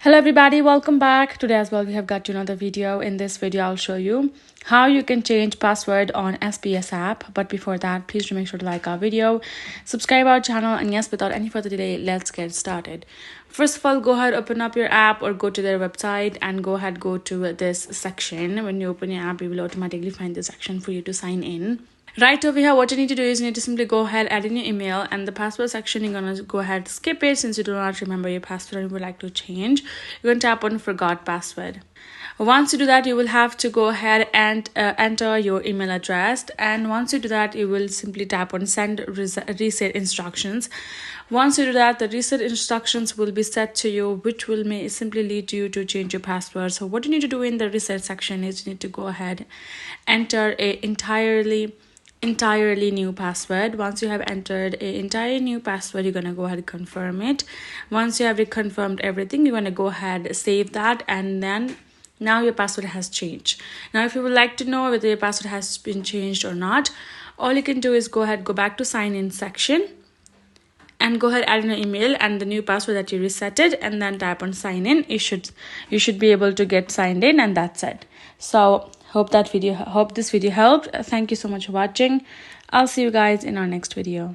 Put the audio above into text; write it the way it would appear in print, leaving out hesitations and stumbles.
Hello everybody, welcome back. Today as well we have got another video. In this video I'll show you how you can change password on SBS app. But before that, please do make sure to like our video, subscribe our channel, and yes, without any further delay, let's get started. First of all, go ahead, open up your app or go to their website and go to this section. When you open your app, you will automatically find this section for you to sign in. Right over here, what you need to do is you need to simply go ahead, add in your email, and the password section, you're going to go ahead, skip it since you do not remember your password and you would like to change. You're going to tap on forgot password. Once you do that, you will have to go ahead and enter your email address. And once you do that, you will simply tap on send reset instructions. Once you do that, the reset instructions will be set to you, which will simply lead you to change your password. So what you need to do in the reset section is you need to go ahead, enter a entirely new password. Once you have entered an entirely new password, you're going to go ahead and confirm it. Once you have reconfirmed everything, you're going to go ahead, save that, and then now your password has changed. Now if you would like to know whether your password has been changed or not, all you can do is go ahead, go back to sign in section and go ahead, add in an email and the new password that you resetted, and then tap on sign in. You should be able to get signed in, and that's it. So hope this video helped. Thank you so much for watching. I'll see you guys in our next video.